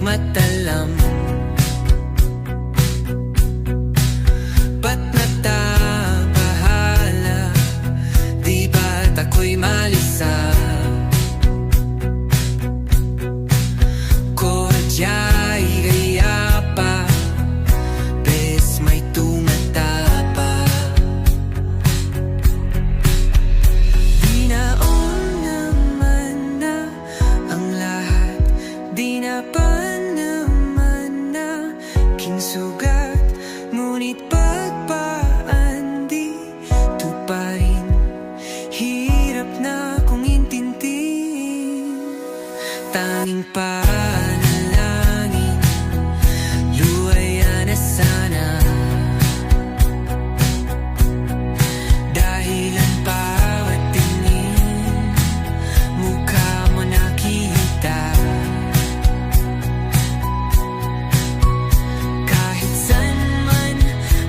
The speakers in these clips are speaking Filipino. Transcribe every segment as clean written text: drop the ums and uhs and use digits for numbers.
matalam. Ba't natabahala? Di ba't ako'y malisa? Kodya'y gaya pa, bes may tumatapa. Di naon naman na ang lahat, di na pa naman na kinsugat. Ngunit pagpaan di tuparin, hirap na kong intindihin. Tanging panalangin, luwaya na sana. Dahilan bawat tingin, mukha mo nakita. Kahit saan man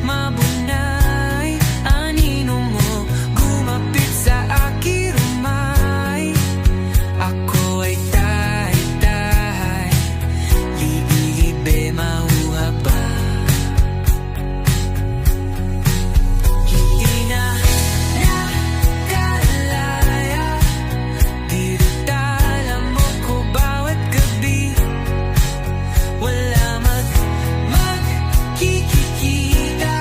mabunay, anino mo gumapit sa aking rumay. Ako ay tahay-tahay, libe mauha ba? Hindi na nakalaya, dinadala mo ko bawat gabi. Wala magkikita,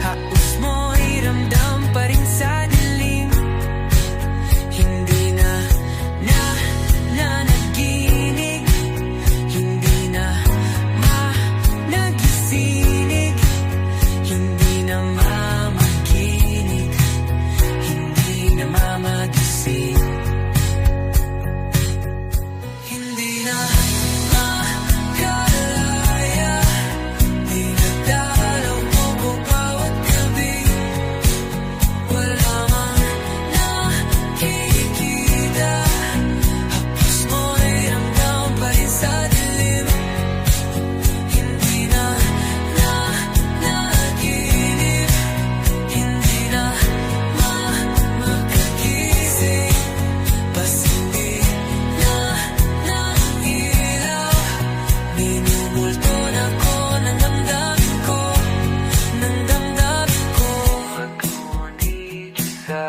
haos mo'y ramdam pa rin sa dilim. Hindi na nanaginig, hindi na nagising, hindi na mamakinig, hindi na mamagising. Hindi na makalaya, dinadalaw mo ko bawat gabi. Wala mang nakikita, hapos mo'y ramdam pa rin sa dilim. Hindi na nanaginip, hindi na makagising. Bas hindi na nailaw, minumulto na ko ng damdamin ko, ng damdamin ko. Pag-ngunit sa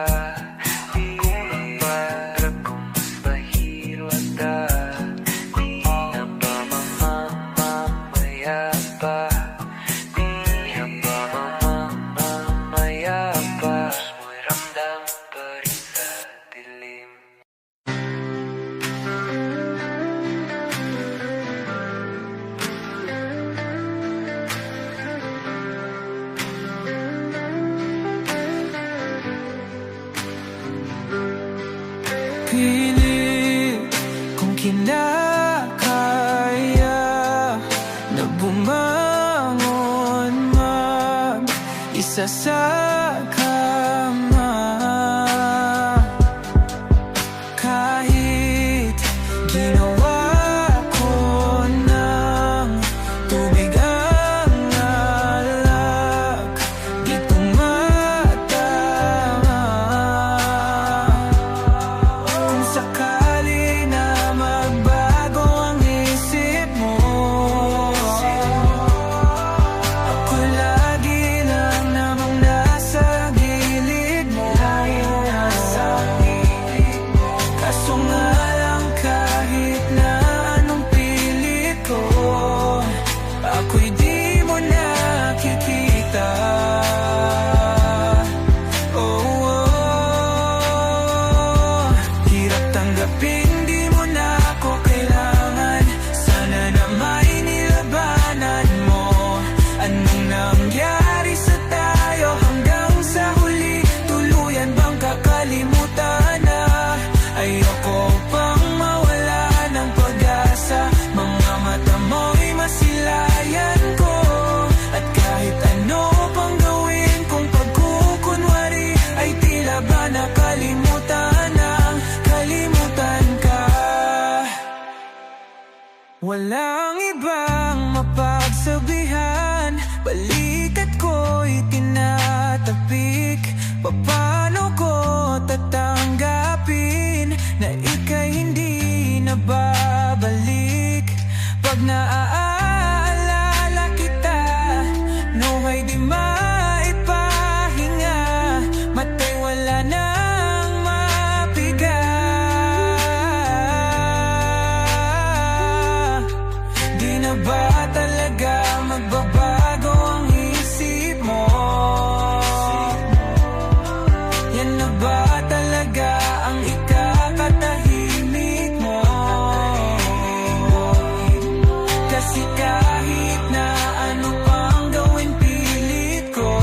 akong para kung mas bahiro at di na ba mamamaya pa? Di na ba mamamaya pa? Mo'y ramdam pa rin sa dilim. Pilit kong kinakaya na bumangon mag-isa sa kama. Kahit ginawa ko ng tubig ang alak, di tumatama. Kung sakali na magbago ang isip mo, ako lagi lang namang nasa gilid mo. Kaso nga lang kahit na anong pilit ko, ako'y di mo nakikita. Oh, hirap tanggapin, di mo na ako kailangan. Sana na may nilabanan mo. Anong nangyari sa tayo hanggang sa huli? Tuluyan bang kakalimutan na? Ayoko pang mawala ng pag-asa. Mga mata mo'y masilayan ko, at kahit ano pang gawin kong pagkukunwari, ay tila ba nakalimutan na, kalimutan ka. Walang ibang mapagsabihan, balikat ko'y tinatapik. Paano ko tatanggapin na ika'y hindi na babalik? Pag naaalala kita, nuhay di maipahinga, matay wala nang mapiga. Di na ba talaga magbabago ang isip mo? Yan na ba talaga ang ikakatahimik mo? Kasi kahit na ano pang gawin pilit ko,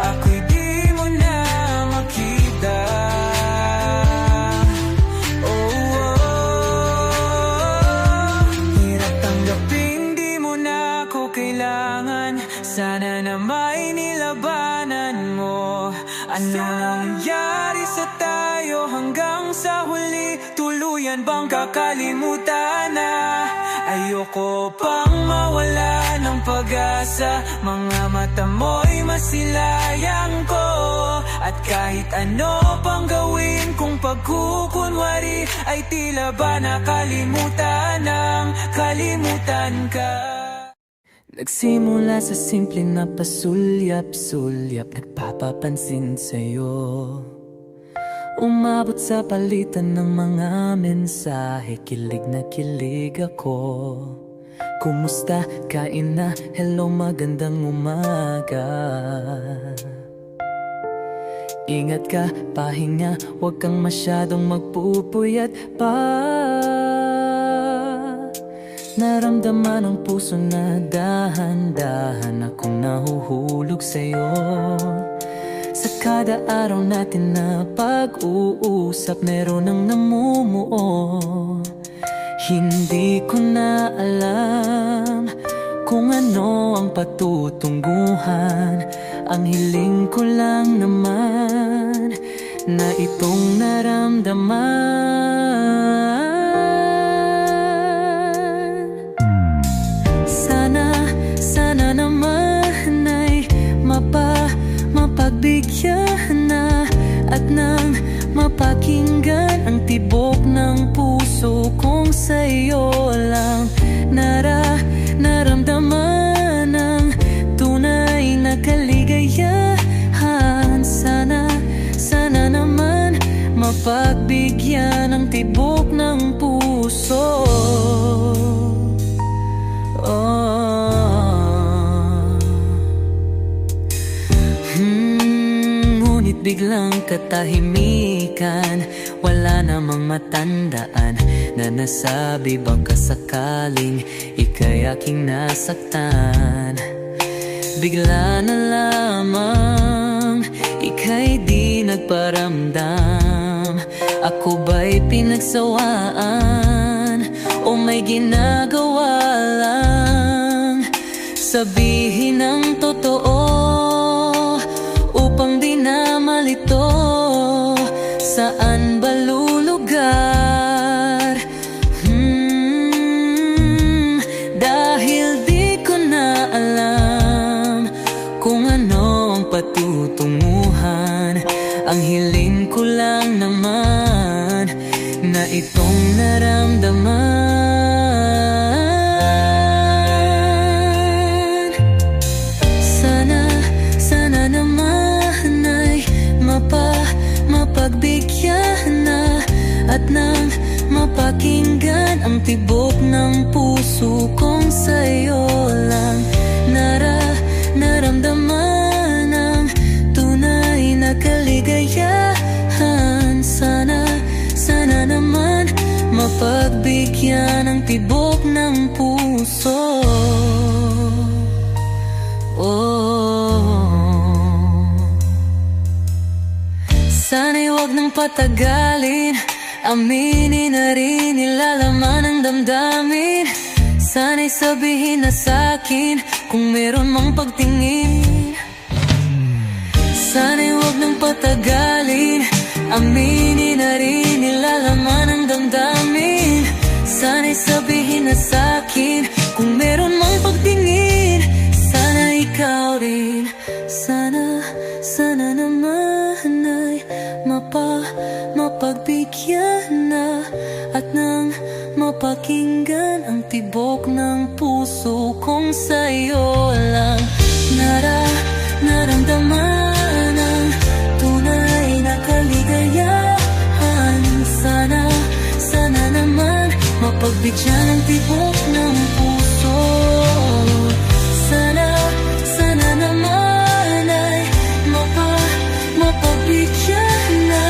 ako'y di mo na makita. Hirap tanggapin di mo na ako kailangan. Sana na may nilabanan mo. Ano nangyari sa tayo hanggang sa huli? Tuluyan bang kakalimutan na? Ayoko pang mawala ng pag-asa. Mga mata mo'y masilayang ko. At kahit ano pang gawin kung pagkukunwari, ay tila ba nakalimutan ng kalimutan ka. Nagsimula sa simple na pasulyap-sulyap, nagpapapansin sa'yo. Umabot sa palitan ng mga mensahe, kilig na kilig ako. Kumusta? Kain na? Hello, magandang umaga. Ingat ka, pahinga, huwag kang masyadong magpupuyat pa. Naramdaman ang puso na dahan-dahan akong nahuhulog sa'yo. Sa kada araw natin na pag-uusap, meron ang namumuo. Hindi ko na alam kung ano ang patutunguhan. Ang hiling ko lang naman na itong naramdaman. Sana naman ay mapagbigyan na at nang mapakinggan ang tibok ng puso kong sa'yo lang naramdaman ang tunay na kaligayahan. Sana naman mapagbigyan ang tibok ng puso. Ngunit biglang katahimikan, wala namang matandaan na nasabi baka sakaling ika'y aking nasaktan. Bigla na lamang ika'y di nagparamdam. Ako ba'y pinagsawaan o may ginagawa lang? Sabihin ang totoo upang di na malito. Saan ba lulugar? Dahil di ko na alam kung ano ang patutunguhan. Ang hiling ko lang naman na itong naramdaman. Sana naman ay mapagbigyan na at nang mapakinggan ang tibok ng puso kong sa'yo lang naramdaman ang tunay na kaligayahan. Sana naman mapagbigyan ang tibok ng puso. Sana'y huwag nang patagalin, aminin na rin nilalaman ang damdamin. Sana'y sabihin na sa'kin kung meron mang pagtingin. Sana'y huwag nang patagalin, aminin na rin nilalaman ang damdamin. Sana'y sabihin na sa'kin kung meron mang pagtingin. Sana ikaw rin, sana naman ay mapagbigyan na, at nang mapakinggan ang tibok ng puso kong sa'yo lang naramdaman ang tunay na kaligayahan. Sana naman mapagbigyan ang tibok ng puso. Sana naman ay mapagbigyan na,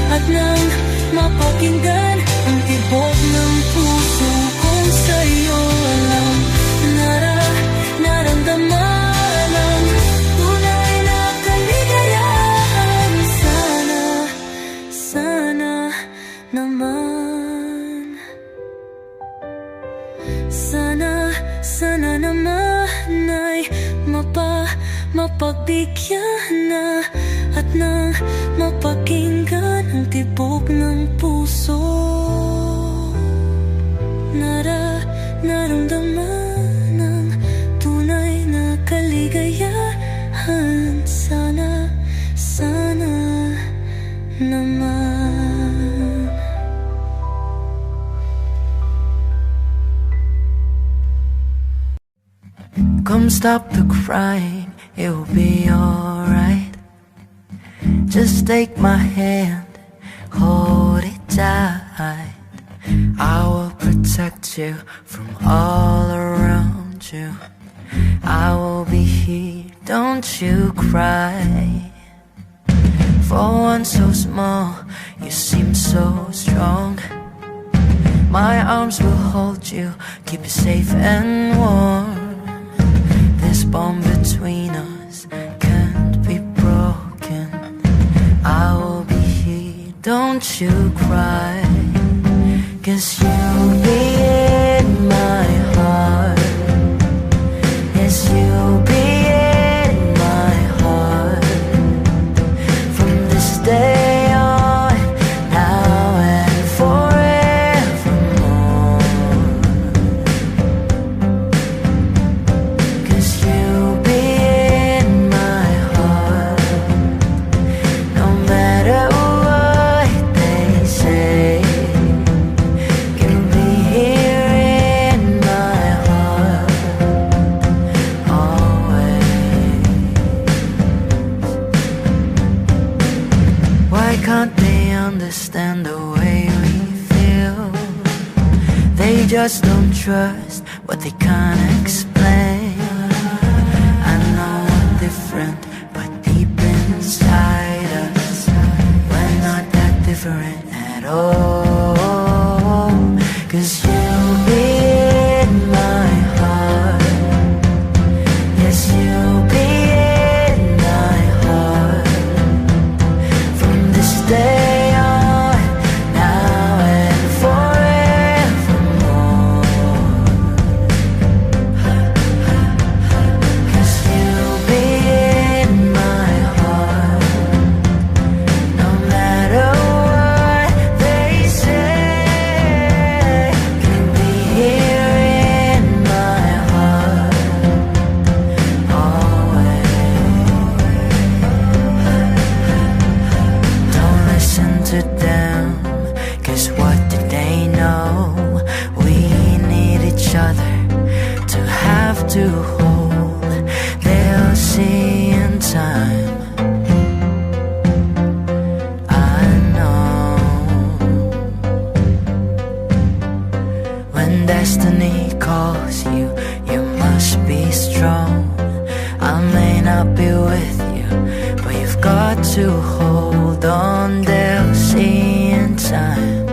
at nang mapakinggan ang tibok ng puso kong sa'yo lang naramdaman ang tunay na kaligayahan. Sana naman, sana naman ay mapagbigyan na, at nang mapakinggan ang tibok ng puso. Naramdaman ang tunay na kaligayahan. Sana naman. Come stop the crying, it will be alright. Just take my hand, hold it tight. I will protect you from all around you. I will be here, don't you cry. For one so small, you seem so strong. My arms will hold you, keep you safe and warm. This bond between us can't be broken. I will be here, don't you cry. 'Cause you'll be in my heart. Yes, you'll be in my heart. From this day on, now and forevermore. 'Cause you'll be in my heart. No matter what they say, you'll be here in my heart always. Why can't they understand the way we feel? They just don't trust what they can't explain. I know we're different, but deep inside us, we're not that different at all. 'Cause you'll be in my heart. Yes, you'll be in my heart. From this day on, now and forevermore. 'Cause you'll be in my heart. No matter what they say, you'll be here in my heart always. Don't listen to them, 'cause what did they know? We need each other to have to hold. They'll see in time, I know. When destiny calls you, you must be strong. I may not be with you, but you've got to hold on. They'll see in time,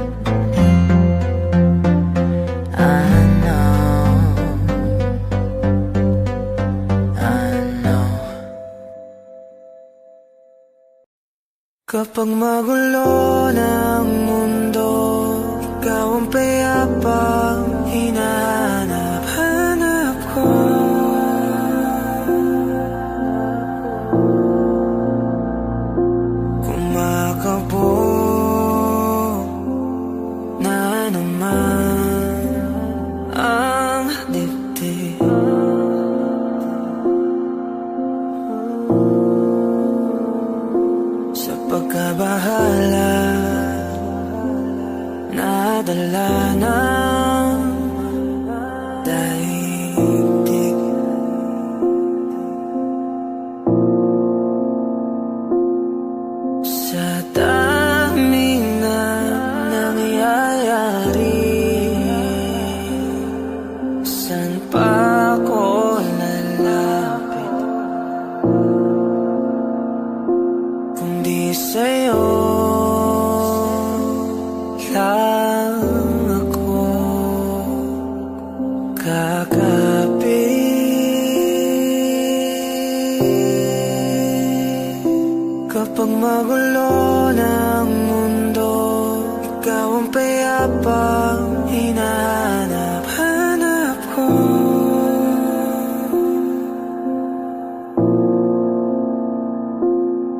I know, I know. Kapag magulo ng mundo, ikaw ang payapang hinahanap ko. Kumakabog na naman ang dibdib. Sa pagkabahala nadala ng daigdig. Sa dami na nangyayari, saan pa ako lalapit kundi sa'yo lang ako kakapit. Kapag magulo ng mundo, ikaw ang payapang hinahanap-hanap ko.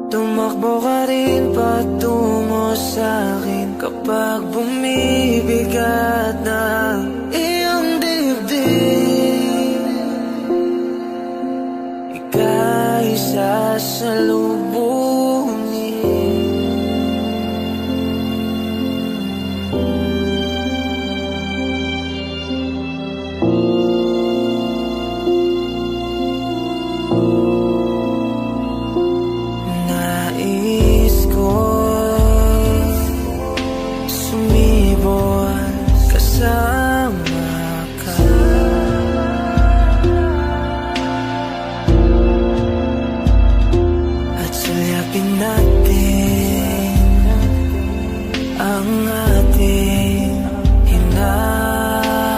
Tumakbo ka rin patungo sa'kin kapag bumibigat na iyong dibdib. Ika'y sasalubungin. Nais ko sumibol kasama ka. At sulyapin natin ang ating hinaharap.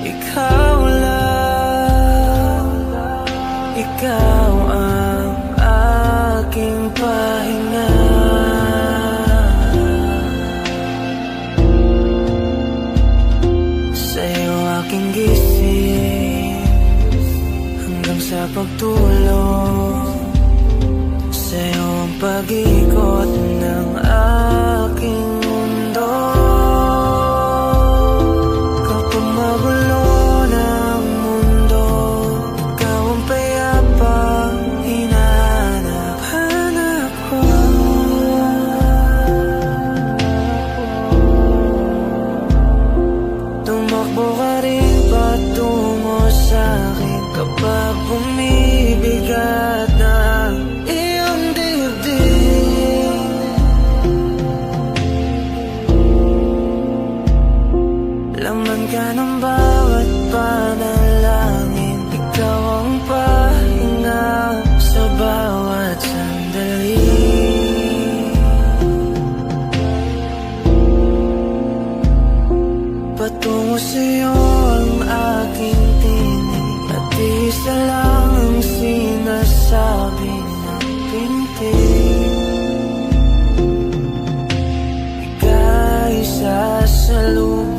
Ikaw lang, ikaw ang aking pahinga. Sa'yo aking gising hanggang sa pagtulog. Sa'yo ang pag-ikot ng aking mundo. Kapag magulo ng mundo, ikaw ang payapang hinahanap-hanap ko. Tumakbo ka rin patungo sa'kin kapag bumibigat na iyong dibdib. Laman ka ng bawat panalangin, ikaw ang pahinga sa bawat sandali. Patungo sa'yo ang aking tinig, at isa lang ang sinasabi ng pintig. Ika'y sasalubungin.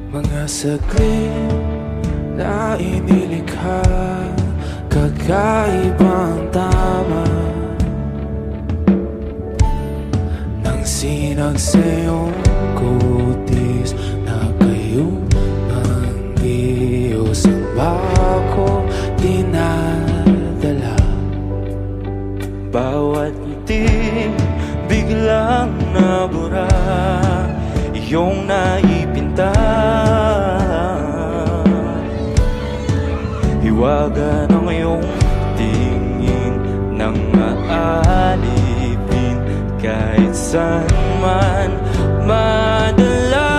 Mga saglit na inilikha, kakaibang tama nang sinagsayong kutis na kayo ang Diyos ang bako dinadala. Bawat ngiti biglang nabura, iyong naipinta. Hiwaga ng iyong tingin nang maalipin kahit saan man madala.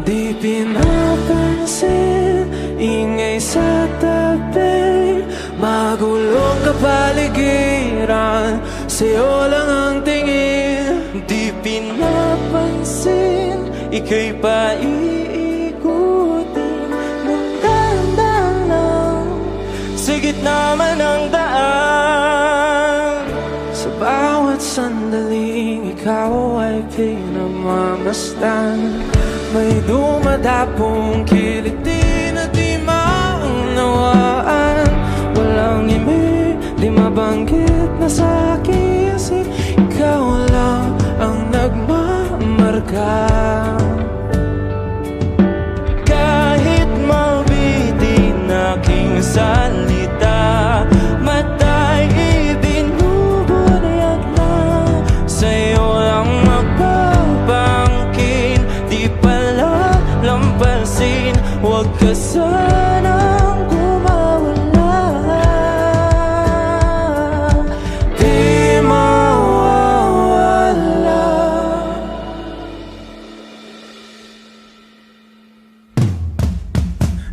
Di pinapansin, ingay sa tabi, magulong kapaligiran, sa'yo lang ang tingin. Di pinapansin, ika'y paiikutin ng dahan-dahan lang sa gitna man ng daan. Sa bawat sandaling ikaw ay pinamamasdan, may dumadapong kiliti na di maunawaan. Walang ibig, di mabanggit na sa aking isip, ikaw lang ang nagmamarka. Kahit mabitin aking salita, mata'y ibinubunayag na sa'yo lang magpapangkin. Di pala lampasin, huwag ka sanang kumawala. Di mawawala.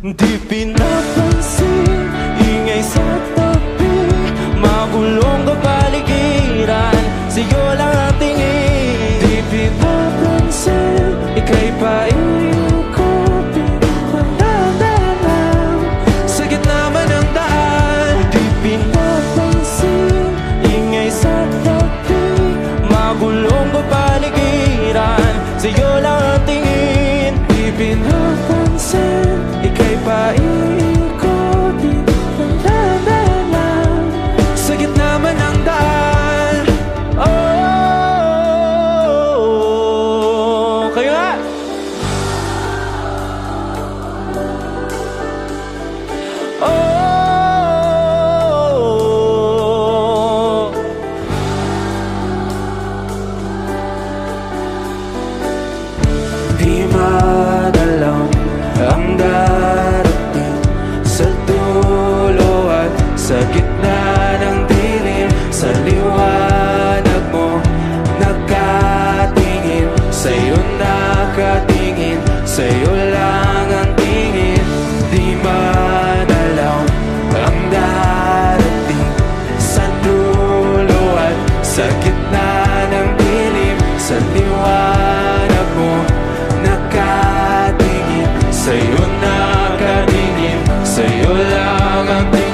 Di pinapansin, ingay sa tabi, magulong kapaligiran, sa'yo lang ang tingin. Di pinapansin, ika'y paiikutin ng dahan-dahan sa gitna man ng daan. Di pinapansin, ingay sa tabi, magulong kapaligiran, sa'yo lang ang tingin. Di pinapansin, ika'y paiikutin ng dahan-dahan sa gitna man ng daan. Oh, kayo nga! Oh, di madalaw ang darating sa dulo at sa gitna ng dilim. Sa liwanag mo nakatingin, sa'yo nakatingin, sa'yo lang ang tingin. Di madalaw ang darating sa dulo at sa gitna ng dilim. Sa liwanag mo nakatingin, sa'yo nakatingin, sa'yo lang ang tingin.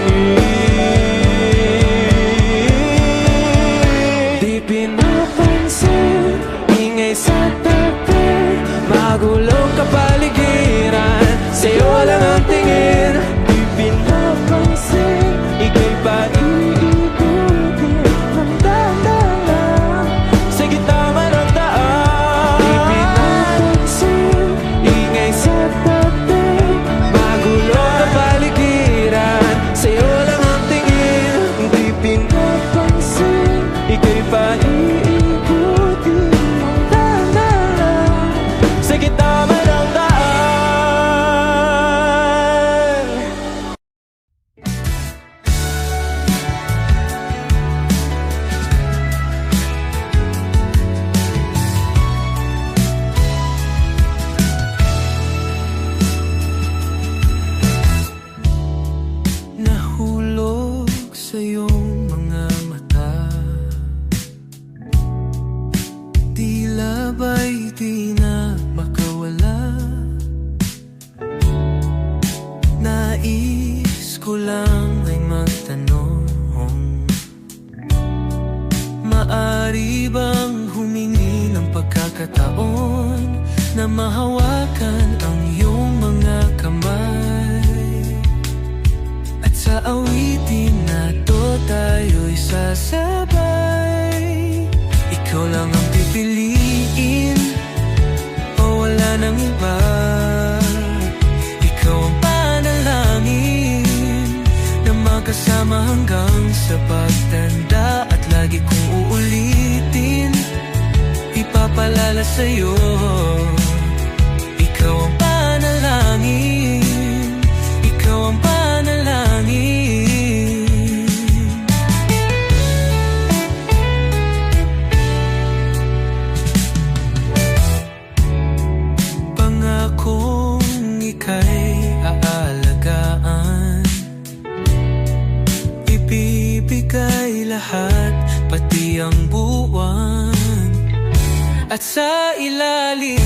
Di pinapansin, ingay sa tabi, magulong kapaligiran, sa'yo lang ang tingin. Di pinapansin, ika'y paiikutin ng dahan-dahan sa gitna man ng daan. Di pinapansin, ingay sa tabi, magulong kapaligiran, sa'yo lang ang tingin. Di pinapansin, ika'y paiikutin ng dahan-dahan sa gitna man ng daan. Nahulog sa iyong mga mata, tila ba'y di na makawala. Nais ko lang ay magtanong, maari bang humingi ng pagkakataon na mahawakan ang iyong mga kamay? At sa awitin na to tayo'y sasabay. Ikaw lang ang pipiliin, o wala nang iba. Ikaw ang panalangin na magkasama hanggang sa pagtanda. At lagi kong uulitin, ipapalala sa'yo, ikaw ang panalangin, ikaw ang panalangin. Pangakong ika'y aalagaan, ibibigay lahat, pati ang buwan. At sa ilalim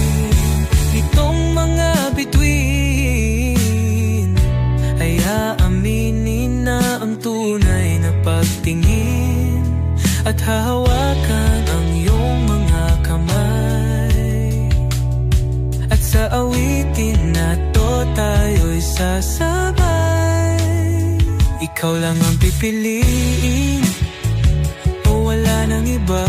nitong mga bituin ay aaminin na ang tunay na pagtingin at hahawakan ang iyong mga kamay. At sa awitin na to tayo'y sasabay. Ikaw lang ang pipiliin o wala nang iba.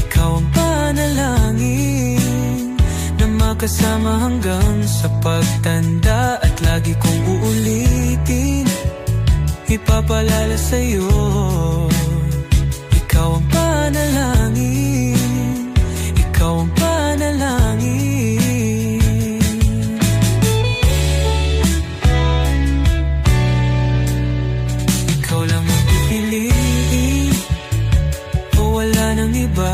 Ikaw ang panalangin na makasama hanggang sa pagtanda. At lagi kong uulitin, ipapalala sa'yo. Ikaw ang panalangin, ikaw ang panalangin. Ikaw lang ang pipiliin o wala nang iba.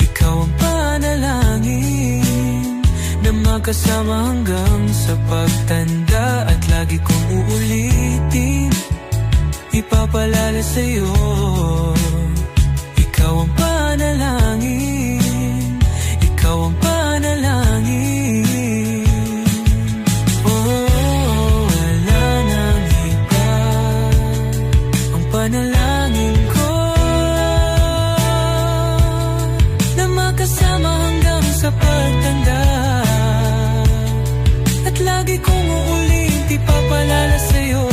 Ikaw ang panalangin na makasama hanggang sa pagtanda. At lagi kong uulitin, ipapalala sa'yo. Ikaw ang panalangin, ikaw ang panalangin. Oh, wala nang iba. Ang panalangin ko na makasama hanggang sa pagtanda. At lagi kong uulit, ipapalala sa'yo.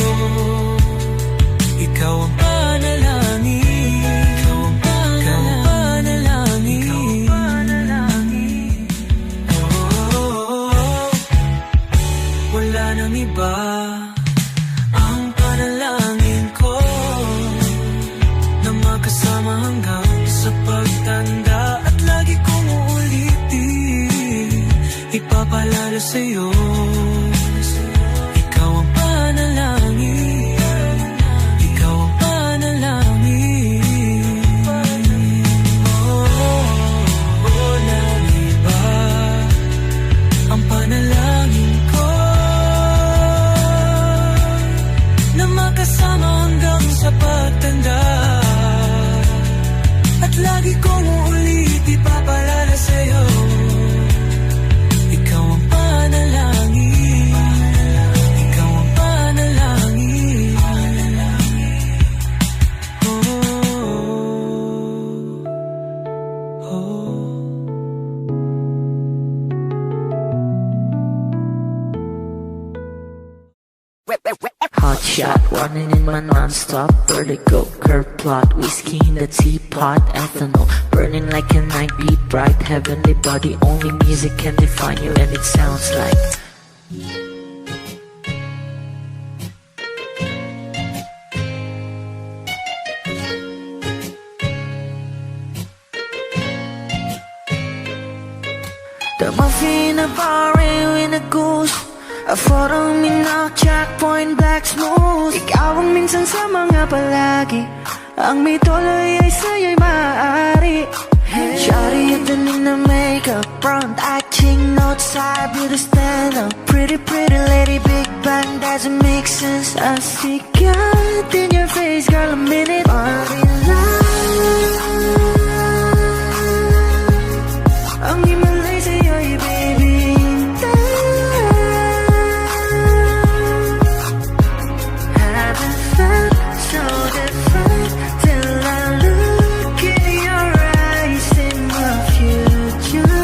Ikaw ang panalangin, ikaw ang panalangin, ikaw ang panalangin. Oh, wala nang iba. Ang panalangin ko na makasama hanggang sa pagtanda. At lagi kong uulitin, ipapalala sa'yo. Ikaw ang panalangin, ikaw ang panalangin. Oh, walang iba. Ang panalangin ko na makasama hanggang sa pagtanda. At lagi kong uulit, ipapalala sa'yo. Ikaw ang panalangin, ikaw ang panalangin. Oh, oh. Hot shot, running in my non-stop vertigo. Curve plot, whiskey in the teapot, ethanol burning like a night beat bright. Heavenly body, only music can define you, and it sounds like the muffin, a bar, in a goose. A photo mina, checkpoint, black smooth. Ikaw ang minsan sa mga palagi. Ang may tuloy ay sa'yo'y maaari. Shawty, you're in the makeup, front acting, outside, beauty stand up. Pretty, pretty lady, big bang, doesn't make sense. I see God in your face, girl, a minute. Body line. Ang himalay sa'yo'y baby. So different till I look in your eyes in the future.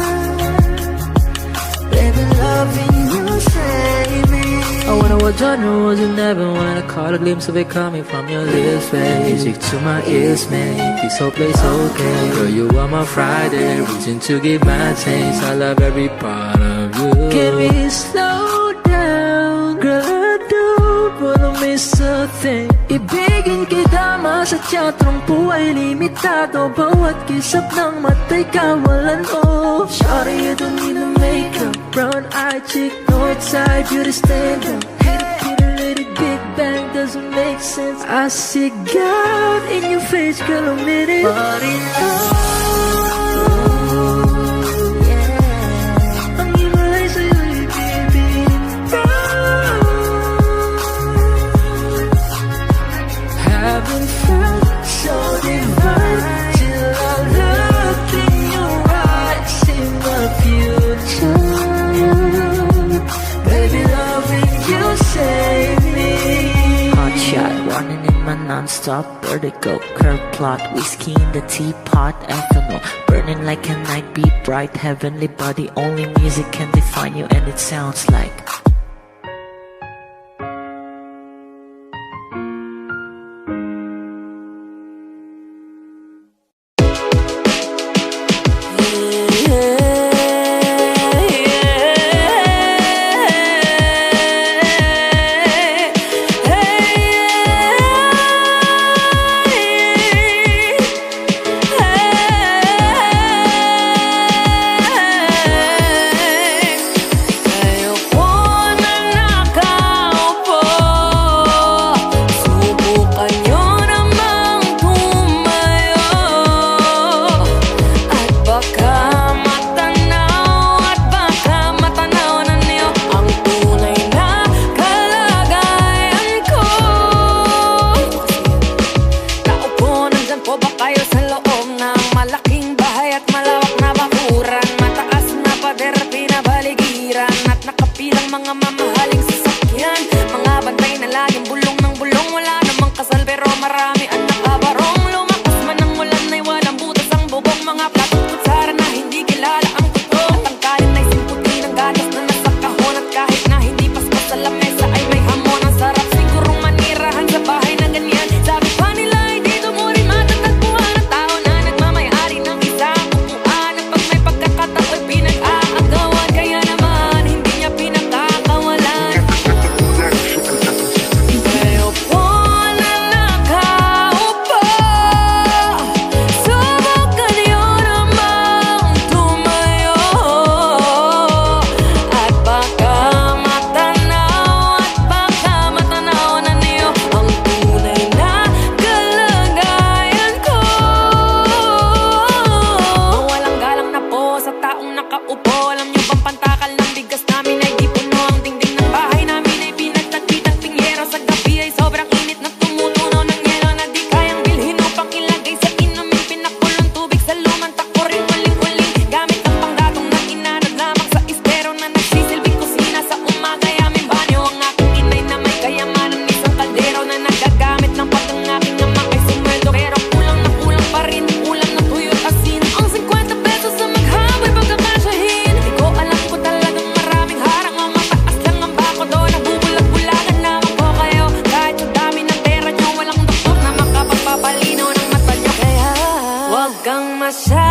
Baby, loving you, save me. I wonder what genre was in heaven when I caught a glimpse of it coming from your lips, babe. Music to my ears, man. This whole place okay. Girl, you are my Friday, reason to give my taste. I love every part of you. Can we slow down, girl? I don't wanna miss a thing. Ibigin kita, masadya trangpo ay limitado. Bawat kisap ng mata'y kawalan, oh. Shawty, you don't need no makeup. Brown-eyed chick, north-side, beauty stand-up. Kitty, lady, big bang, doesn't make sense. I see God in your face, girl, a minute. Body love. Haven't felt so divine till I love non-stop vertigo. Curve plot, whiskey in the teapot, ethanol burning like a night, be bright, heavenly body. Only music can define you, and it sounds like Huwag kang masyadong